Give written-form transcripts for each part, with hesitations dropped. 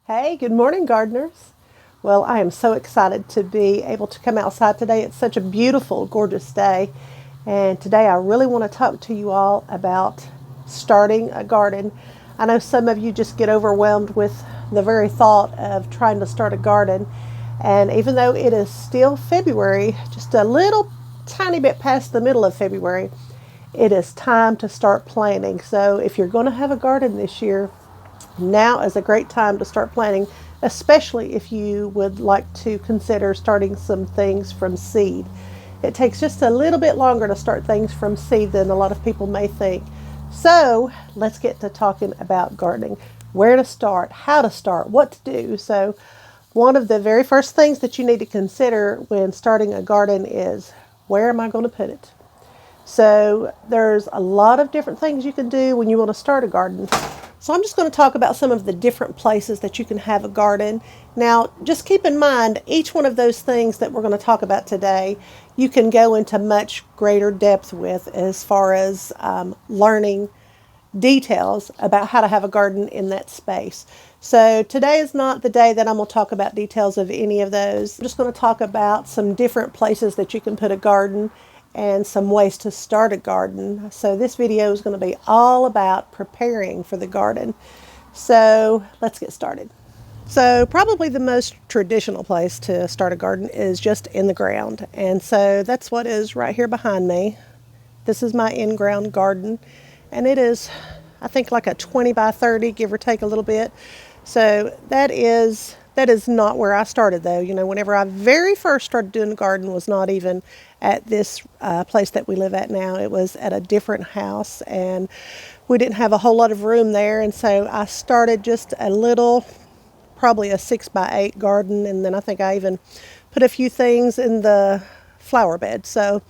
Hey, good morning, gardeners. Well, I am so excited to be able to come outside today. It's such a beautiful, gorgeous day. And today I really want to talk to you all about starting a garden. I know some of you just get overwhelmed with the very thought of trying to start a garden. And even though it is still February, just a little tiny bit past the middle of February, it is time to start planting. So if you're going to have a garden this year, now is a great time to start planting, especially if you would like to consider starting some things from seed. It takes just a little bit longer to start things from seed than a lot of people may think. So let's get to talking about gardening. Where to start, how to start, what to do. So one of the very first things that you need to consider when starting a garden is, where am I going to put it? So there's a lot of different things you can do when you want to start a garden. So I'm just going to talk about some of the different places that you can have a garden. Now, just keep in mind, each one of those things that we're going to talk about today, you can go into much greater depth with as far as learning details about how to have a garden in that space. So today is not the day that I'm going to talk about details of any of those. I'm just going to talk about some different places that you can put a garden and some ways to start a garden. So this video is going to be all about preparing for the garden. So let's get started. So probably the most traditional place to start a garden is just in the ground. And so that's what is right here behind me. This is my in-ground garden, and it is, I think, like a 20 by 30, give or take a little bit. So that is not where I started, though. You know, whenever I very first started doing the garden was not even at this place that we live at now. It was at a different house, and we didn't have a whole lot of room there. And so I started just a little, probably a 6 by 8 garden, and then I think I even put a few things in the flower bed. So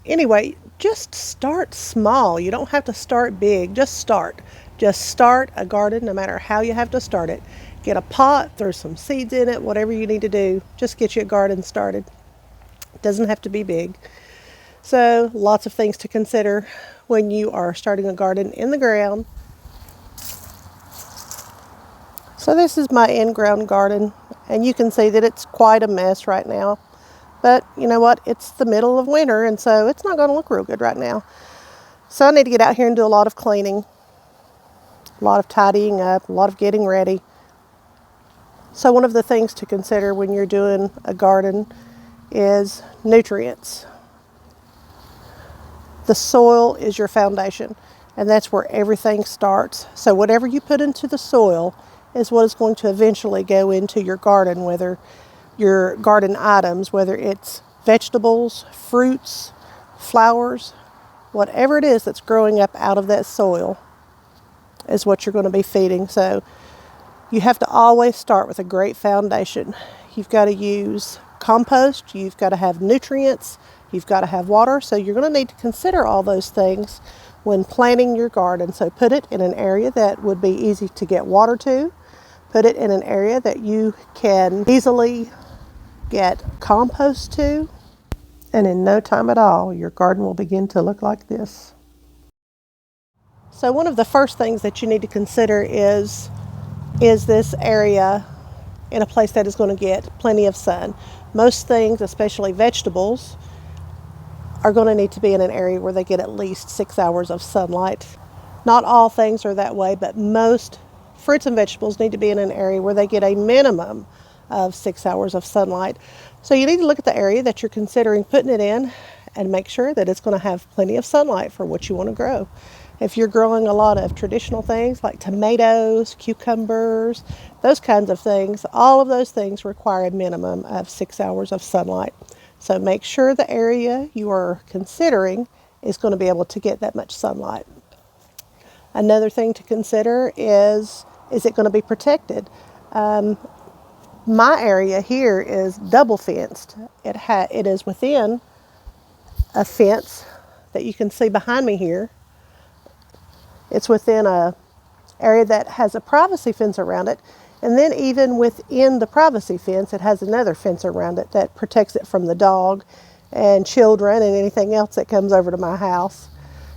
anyway, just start small. You don't have to start big. Just start. Just start a garden, no matter how you have to start it. Get a pot, throw some seeds in it, whatever you need to do. Just get your garden started. It doesn't have to be big. So lots of things to consider when you are starting a garden in the ground. So this is my in-ground garden, and you can see that it's quite a mess right now. But you know what? It's the middle of winter, and so it's not going to look real good right now. So I need to get out here and do a lot of cleaning, a lot of tidying up, a lot of getting ready. So one of the things to consider when you're doing a garden is nutrients. The soil is your foundation, and that's where everything starts. So whatever you put into the soil is what is going to eventually go into your garden, whether your garden items, whether it's vegetables, fruits, flowers, whatever it is that's growing up out of that soil is what you're going to be feeding. So you have to always start with a great foundation. You've got to use compost, you've got to have nutrients, you've got to have water. So you're going to need to consider all those things when planting your garden. So put it in an area that would be easy to get water to. Put it in an area that you can easily get compost to, and in no time at all, your garden will begin to look like this. So one of the first things that you need to consider is this area in a place that is going to get plenty of sun? Most things, especially vegetables, are going to need to be in an area where they get at least 6 hours of sunlight. Not all things are that way, but most fruits and vegetables need to be in an area where they get a minimum of 6 hours of sunlight. So you need to look at the area that you're considering putting it in and make sure that it's going to have plenty of sunlight for what you want to grow. If you're growing a lot of traditional things like tomatoes, cucumbers, those kinds of things, all of those things require a minimum of 6 hours of sunlight. So make sure the area you are considering is going to be able to get that much sunlight. Another thing to consider is it going to be protected? My area here is double fenced. It is within a fence that you can see behind me here. It's within a area that has a privacy fence around it, and then even within the privacy fence, it has another fence around it that protects it from the dog and children and anything else that comes over to my house.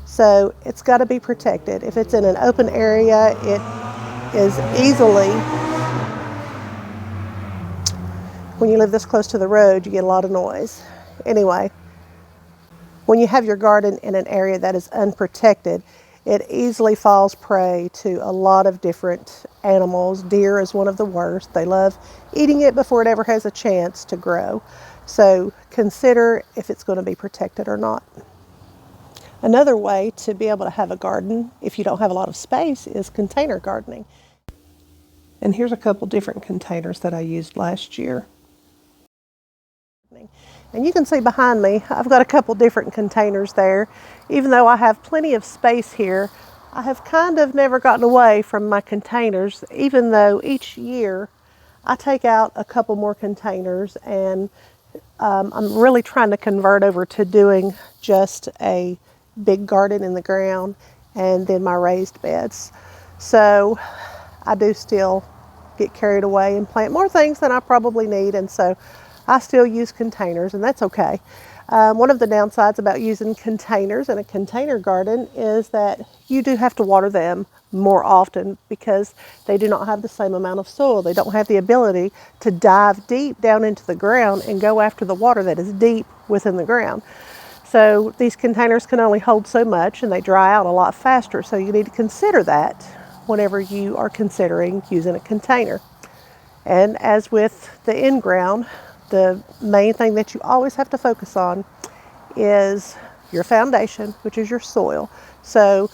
So it's got to be protected. If it's in an open area, it is easily when you live this close to the road, you get a lot of noise. Anyway, when you have your garden in an area that is unprotected, it easily falls prey to a lot of different animals. Deer is one of the worst. They love eating it before it ever has a chance to grow. So consider if it's going to be protected or not. Another way to be able to have a garden, if you don't have a lot of space, is container gardening. And here's a couple different containers that I used last year. And you can see behind me, I've got a couple different containers there. Even though I have plenty of space here, I have kind of never gotten away from my containers, even though each year I take out a couple more containers, and I'm really trying to convert over to doing just a big garden in the ground and then my raised beds. So I do still get carried away and plant more things than I probably need, and so I still use containers, and that's okay. One of the downsides about using containers in a container garden is that you do have to water them more often because they do not have the same amount of soil. They don't have the ability to dive deep down into the ground and go after the water that is deep within the ground. So these containers can only hold so much, and they dry out a lot faster. So you need to consider that whenever you are considering using a container. And as with the in-ground, the main thing that you always have to focus on is your foundation, which is your soil. So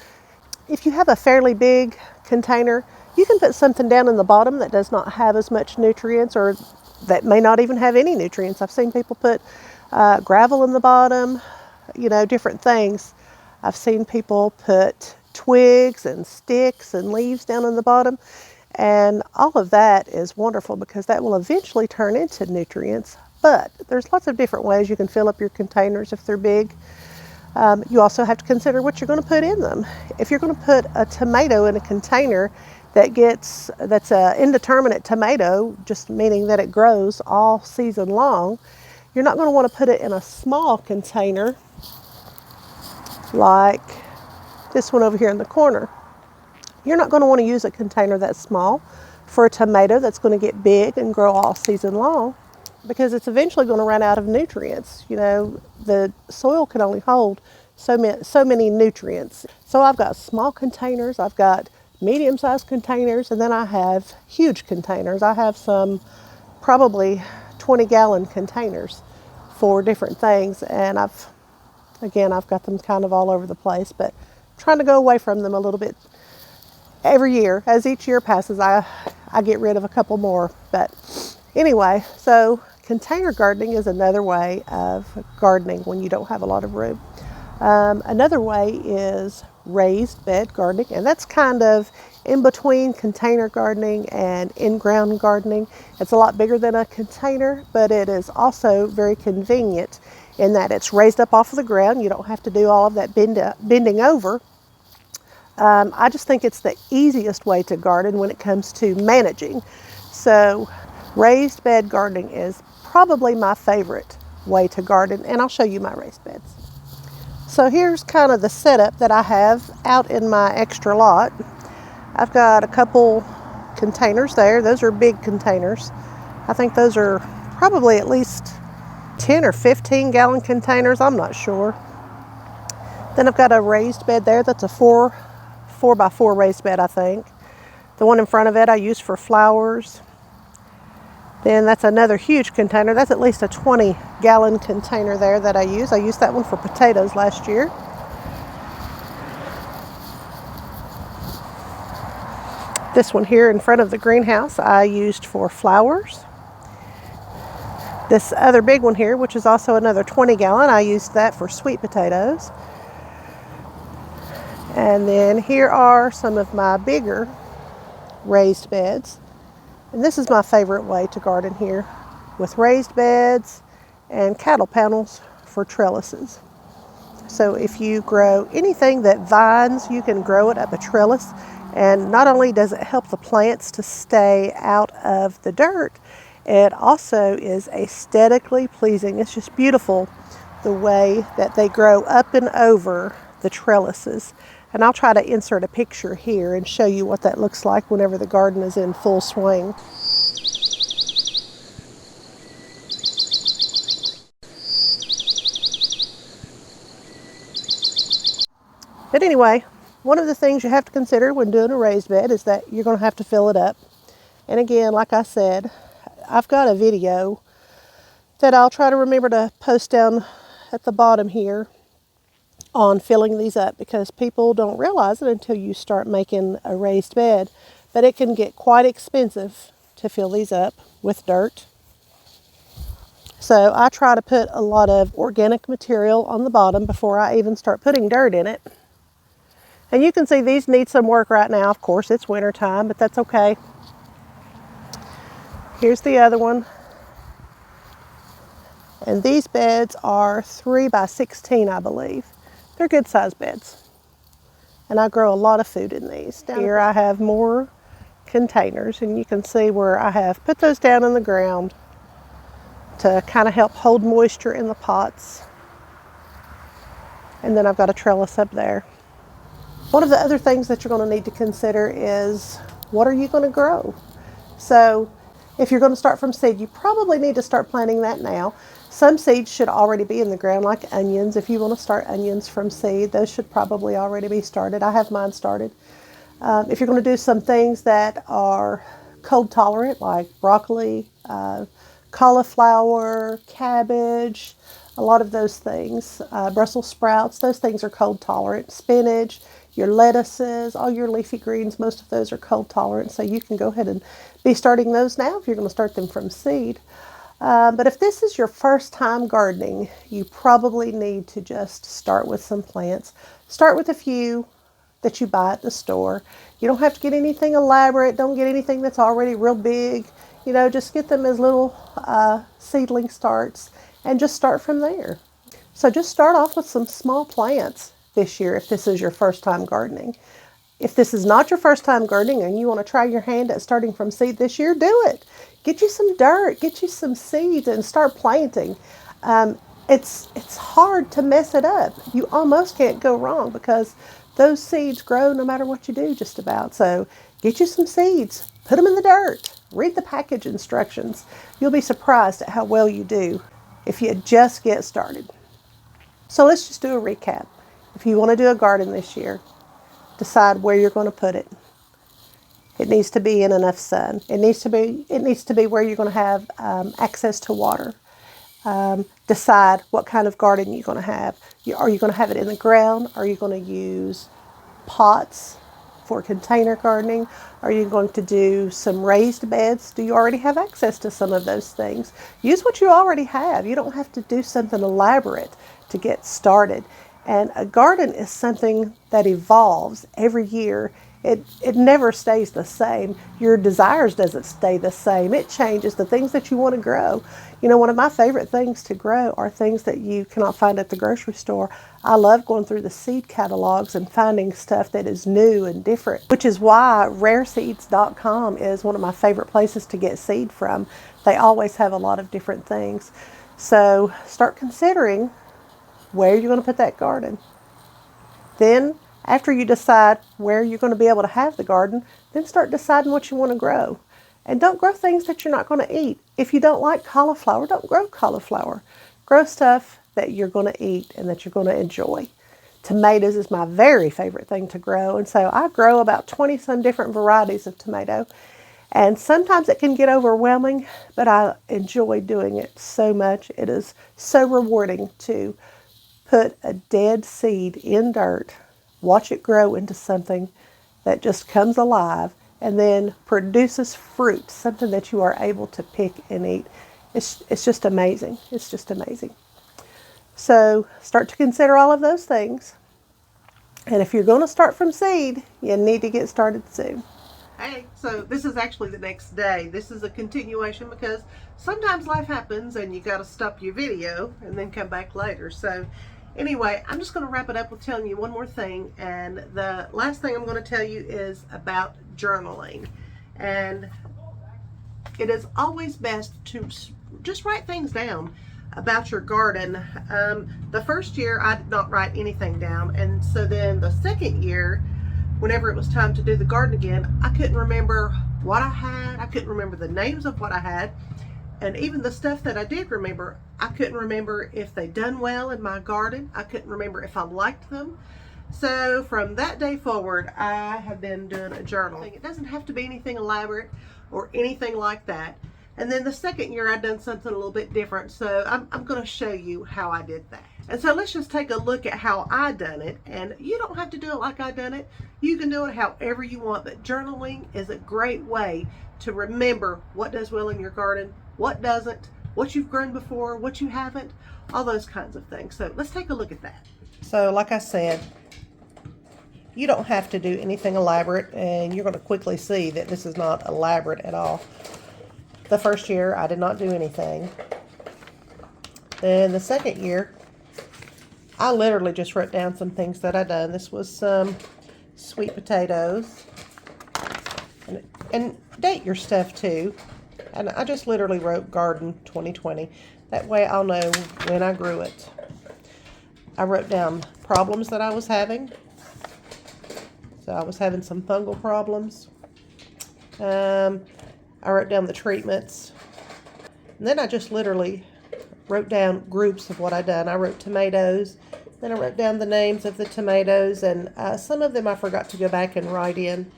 if you have a fairly big container, you can put something down in the bottom that does not have as much nutrients, or that may not even have any nutrients. I've seen people put gravel in the bottom, different things. I've seen people put twigs and sticks and leaves down in the bottom, and all of that is wonderful because that will eventually turn into nutrients. But there's lots of different ways you can fill up your containers if they're big. You also have to consider what you're going to put in them. If you're going to put a tomato in a container that's an indeterminate tomato, just meaning that it grows all season long, you're not going to want to put it in a small container like this one over here in the corner. You're not going to want to use a container that's small for a tomato that's going to get big and grow all season long, because it's eventually going to run out of nutrients. The soil can only hold so many nutrients. So I've got small containers, I've got medium-sized containers, and then I have huge containers. I have some probably 20-gallon containers for different things, and I've got them kind of all over the place, but trying to go away from them a little bit every year. As each year passes, I get rid of a couple more. But anyway, so container gardening is another way of gardening when you don't have a lot of room. Another way is raised bed gardening, and that's kind of in between container gardening and in-ground gardening. It's a lot bigger than a container, but it is also very convenient in that it's raised up off of the ground. You don't have to do all of that bending over. I just think it's the easiest way to garden when it comes to managing. So raised bed gardening is probably my favorite way to garden, and I'll show you my raised beds. So here's kind of the setup that I have out in my extra lot. I've got a couple containers there. Those are big containers. I think those are probably at least 10 or 15 gallon containers. I'm not sure. Then I've got a raised bed there. That's a 4x4 raised bed, I think. The one in front of it I use for flowers. Then that's another huge container. That's at least a 20-gallon container there that I use. I used that one for potatoes last year. This one here in front of the greenhouse I used for flowers. This other big one here, which is also another 20-gallon, I used that for sweet potatoes. And then here are some of my bigger raised beds. And this is my favorite way to garden here, with raised beds and cattle panels for trellises. So if you grow anything that vines, you can grow it up a trellis. And not only does it help the plants to stay out of the dirt, it also is aesthetically pleasing. It's just beautiful the way that they grow up and over the trellises. And I'll try to insert a picture here and show you what that looks like whenever the garden is in full swing. But anyway, one of the things you have to consider when doing a raised bed is that you're going to have to fill it up. And again, like I said, I've got a video that I'll try to remember to post down at the bottom here on filling these up, because people don't realize it until you start making a raised bed. But it can get quite expensive to fill these up with dirt. So I try to put a lot of organic material on the bottom before I even start putting dirt in it. And you can see these need some work right now. Of course, it's winter time, but that's okay. Here's the other one. And these beds are 3 by 16, I believe. They're good sized beds. And I grow a lot of food in these. Down here I have more containers, and you can see where I have put those down in the ground to kind of help hold moisture in the pots. And then I've got a trellis up there. One of the other things that you're going to need to consider is, what are you going to grow? So if you're going to start from seed, you probably need to start planting that now. Some seeds should already be in the ground, like onions. If you want to start onions from seed, those should probably already be started. I have mine started. If you're going to do some things that are cold tolerant, like broccoli, cauliflower, cabbage, a lot of those things, Brussels sprouts, those things are cold tolerant. Spinach, your lettuces, all your leafy greens, most of those are cold tolerant. So you can go ahead and be starting those now if you're going to start them from seed. But if this is your first time gardening, you probably need to just start with some plants. Start with a few that you buy at the store. You don't have to get anything elaborate. Don't get anything that's already real big. You know, just get them as little seedling starts and just start from there. So just start off with some small plants this year if this is your first time gardening. If this is not your first time gardening and you want to try your hand at starting from seed this year, do it. Get you some dirt, get you some seeds, and start planting. It's hard to mess it up. You almost can't go wrong because those seeds grow no matter what you do, just about. So get you some seeds, put them in the dirt, read the package instructions. You'll be surprised at how well you do if you just get started. So let's just do a recap. If you want to do a garden this year, decide where you're going to put it. It needs to be in enough sun. It needs to be where you're going to have access to water. Decide what kind of garden you're going to have. Are you going to have it in the ground? Are you going to use pots for container gardening? Are you going to do some raised beds? Do you already have access to some of those things? Use what you already have. You don't have to do something elaborate to get started. And a garden is something that evolves every year. It never stays the same. Your desires doesn't stay the same. It changes. The things that you want to grow. You know, one of my favorite things to grow are things that you cannot find at the grocery store. I love going through the seed catalogs and finding stuff that is new and different, which is why rareseeds.com is one of my favorite places to get seed from. They always have a lot of different things. So start considering where you're going to put that garden. Then, after you decide where you're going to be able to have the garden, then start deciding what you want to grow. And don't grow things that you're not going to eat. If you don't like cauliflower, don't grow cauliflower. Grow stuff that you're going to eat and that you're going to enjoy. Tomatoes is my very favorite thing to grow. And so I grow about 20 some different varieties of tomato. And sometimes it can get overwhelming, but I enjoy doing it so much. It is so rewarding to put a dead seed in dirt, watch it grow into something that just comes alive and then produces fruit, something that you are able to pick and eat. It's just amazing. It's just amazing. So start to consider all of those things. And if you're going to start from seed, you need to get started soon. Hey, so this is actually the next day. This is a continuation because sometimes life happens and you got to stop your video and then come back later. So anyway, I'm just going to wrap it up with telling you one more thing. And the last thing I'm going to tell you is about journaling. And it is always best to just write things down about your garden. The first year I did not write anything down. And so then the second year, whenever it was time to do the garden again, I couldn't remember what I had. I couldn't remember the names of what I had. And even the stuff that I did remember, I couldn't remember if they done well in my garden. I couldn't remember if I liked them. So from that day forward, I have been doing a journal. It doesn't have to be anything elaborate or anything like that. And then the second year, I've done something a little bit different. So I'm going to show you how I did that. And so let's just take a look at how I done it. And you don't have to do it like I done it. You can do it however you want. But journaling is a great way to remember what does well in your garden, what doesn't, what you've grown before, what you haven't, all those kinds of things. So let's take a look at that. So like I said, you don't have to do anything elaborate, and you're going to quickly see that this is not elaborate at all. The first year, I did not do anything. Then the second year, I literally just wrote down some things that I done. This was some sweet potatoes. And date your stuff too. And I just literally wrote Garden 2020. That way I'll know when I grew it. I wrote down problems that I was having. So I was having some fungal problems. I wrote down the treatments. And then I just literally wrote down groups of what I done. I wrote tomatoes. Then I wrote down the names of the tomatoes. And some of them I forgot to go back and write in.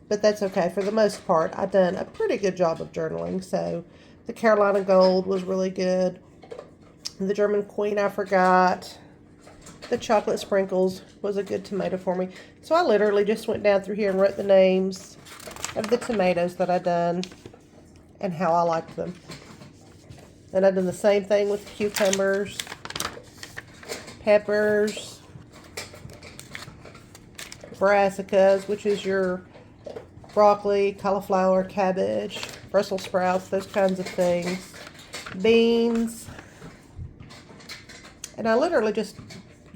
But that's okay. For the most part, I've done a pretty good job of journaling. So the Carolina Gold was really good. The German Queen I forgot. The Chocolate Sprinkles was a good tomato for me. So I literally just went down through here and wrote the names of the tomatoes that I done and how I liked them. And I done the same thing with cucumbers, peppers, brassicas, which is your broccoli, cauliflower, cabbage, Brussels sprouts, those kinds of things, beans. And I literally just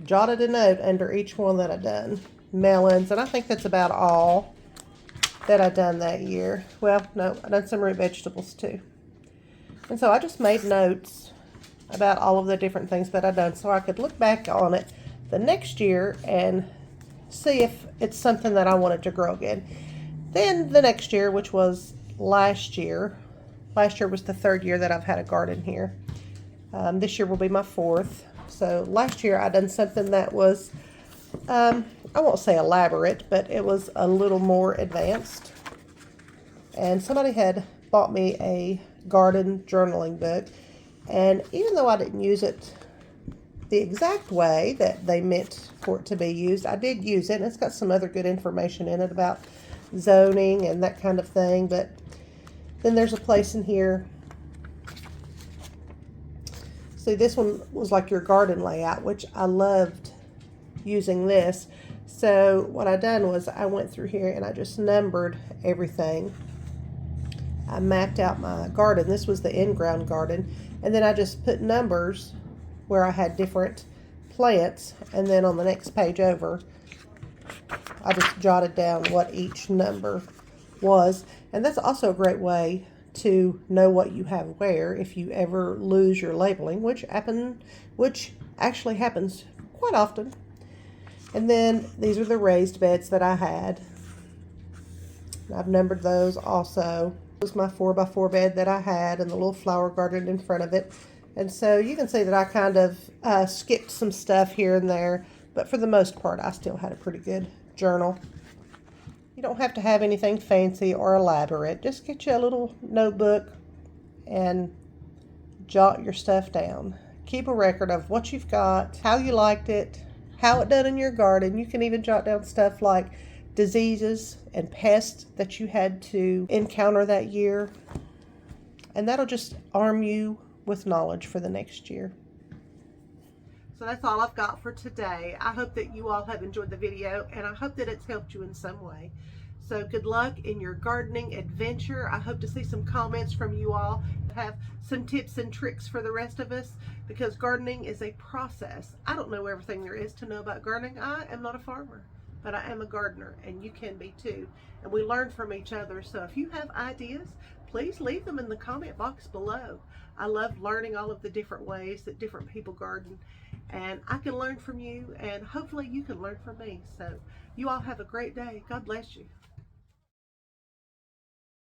jotted a note under each one that I done. Melons, and I think that's about all that I done that year. Well, no, I done some root vegetables too. And so I just made notes about all of the different things that I done so I could look back on it the next year and see if it's something that I wanted to grow again. Then the next year, which was last year was the third year that I've had a garden here. This year will be my fourth. So last year I done something that was, I won't say elaborate, but it was a little more advanced. And somebody had bought me a garden journaling book. And even though I didn't use it the exact way that they meant for it to be used, I did use it. And it's got some other good information in it about zoning and that kind of thing. But then there's a place in here. See, this one was like your garden layout, which I loved using this. So what I done was I went through here and I just numbered everything. I mapped out my garden. This was the in-ground garden. And then I just put numbers where I had different plants. And then on the next page over, I just jotted down what each number was. And that's also a great way to know what you have where if you ever lose your labeling, which actually happens quite often. And then these are the raised beds that I had. I've numbered those also. This was my 4x4 bed that I had and the little flower garden in front of it. And so you can see that I kind of skipped some stuff here and there, but for the most part I still had a pretty good journal. You don't have to have anything fancy or elaborate. Just get you a little notebook and jot your stuff down. Keep a record of what you've got, how you liked it, how it done in your garden. You can even jot down stuff like diseases and pests that you had to encounter that year. And that'll just arm you with knowledge for the next year. So that's all I've got for today. I hope that you all have enjoyed the video, and I hope that it's helped you in some way. So good luck in your gardening adventure. I hope to see some comments from you all. Have some tips and tricks for the rest of us, because gardening is a process. I don't know everything there is to know about gardening. I am not a farmer, but I am a gardener, and you can be too. And we learn from each other. So if you have ideas, please leave them in the comment box below. I love learning all of the different ways that different people garden, and I can learn from you, and hopefully you can learn from me. So you all have a great day. God bless you.